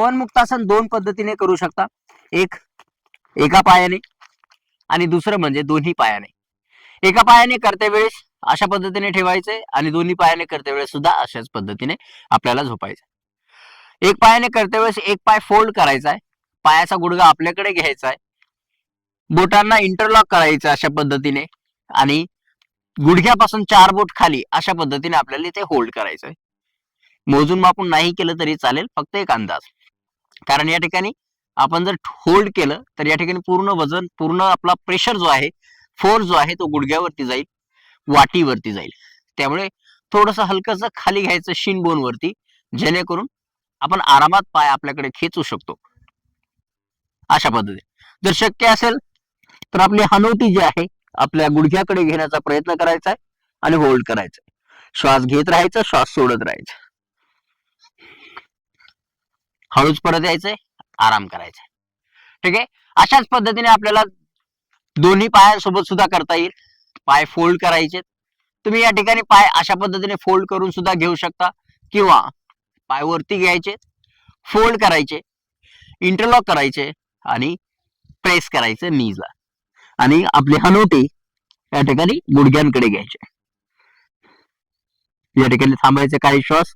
पवन मुक्तासन दोन पद्धतीने करू शकता, एक एका पायाने आणि दुसरं म्हणजे दोन्ही पायाने. एका पायाने करते वेळेस अशा पद्धतीने ठेवायचे आणि दोन्ही पायाने करते वेळेस सुद्धा अशाच पद्धतीने आपल्याला झोपायचं. एक पायाने करते वेळेस एक पाय फोल्ड करायचा आहे, पायाचा गुडघा आपल्याकडे घ्यायचा आहे, बोटांना इंटरलॉक करायचं अशा पद्धतीने आणि गुडघ्यापासून 4 बोट खाली अशा पद्धतीने आपल्याला इथे होल्ड करायचंय. मोजून मापून नाही केलं तरी चालेल, फक्त एक अंदाज. कारण या ठिकाणी आपण जर होल्ड केलं तर या ठिकाणी पूर्ण वजन, पूर्ण आपला प्रेशर जो आहे, फोर्स जो आहे तो गुडघ्यावरती जाईल, वाटीवरती जाईल. त्यामुळे थोडंसं हलकंसं खाली घ्यायचं शिन बोन वरती, जेणेकरून आपण आरामात पाय आपल्याकडे खेचू शकतो अशा पद्धतीने. जर शक्य असेल तर आपली हनवटी जी आहे आपल्या गुडघ्याकडे घेण्याचा प्रयत्न करायचा आहे आणि होल्ड करायचा आहे. श्वास घेत राहायचा, श्वास सोडत राहायचा, हळूच परत यायचंय, आराम करायचा. ठीक आहे. अशाच पद्धतीने आपल्याला दोन्ही पायांसोबत सुद्धा करता येईल. पाय फोल्ड करायचे, तुम्ही या ठिकाणी पाय अशा पद्धतीने फोल्ड करून सुद्धा घेऊ शकता किंवा पाय वरती घ्यायचे, फोल्ड करायचे, इंटरलॉक करायचे आणि प्रेस करायचं नीजला आणि आपली हनवटी या ठिकाणी गुडघ्यांकडे घ्यायचे. या ठिकाणी थांबायचे, काही श्वास,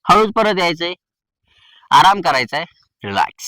हळूच परत यायचंय, आराम करायचा आहे, रिलॅक्स.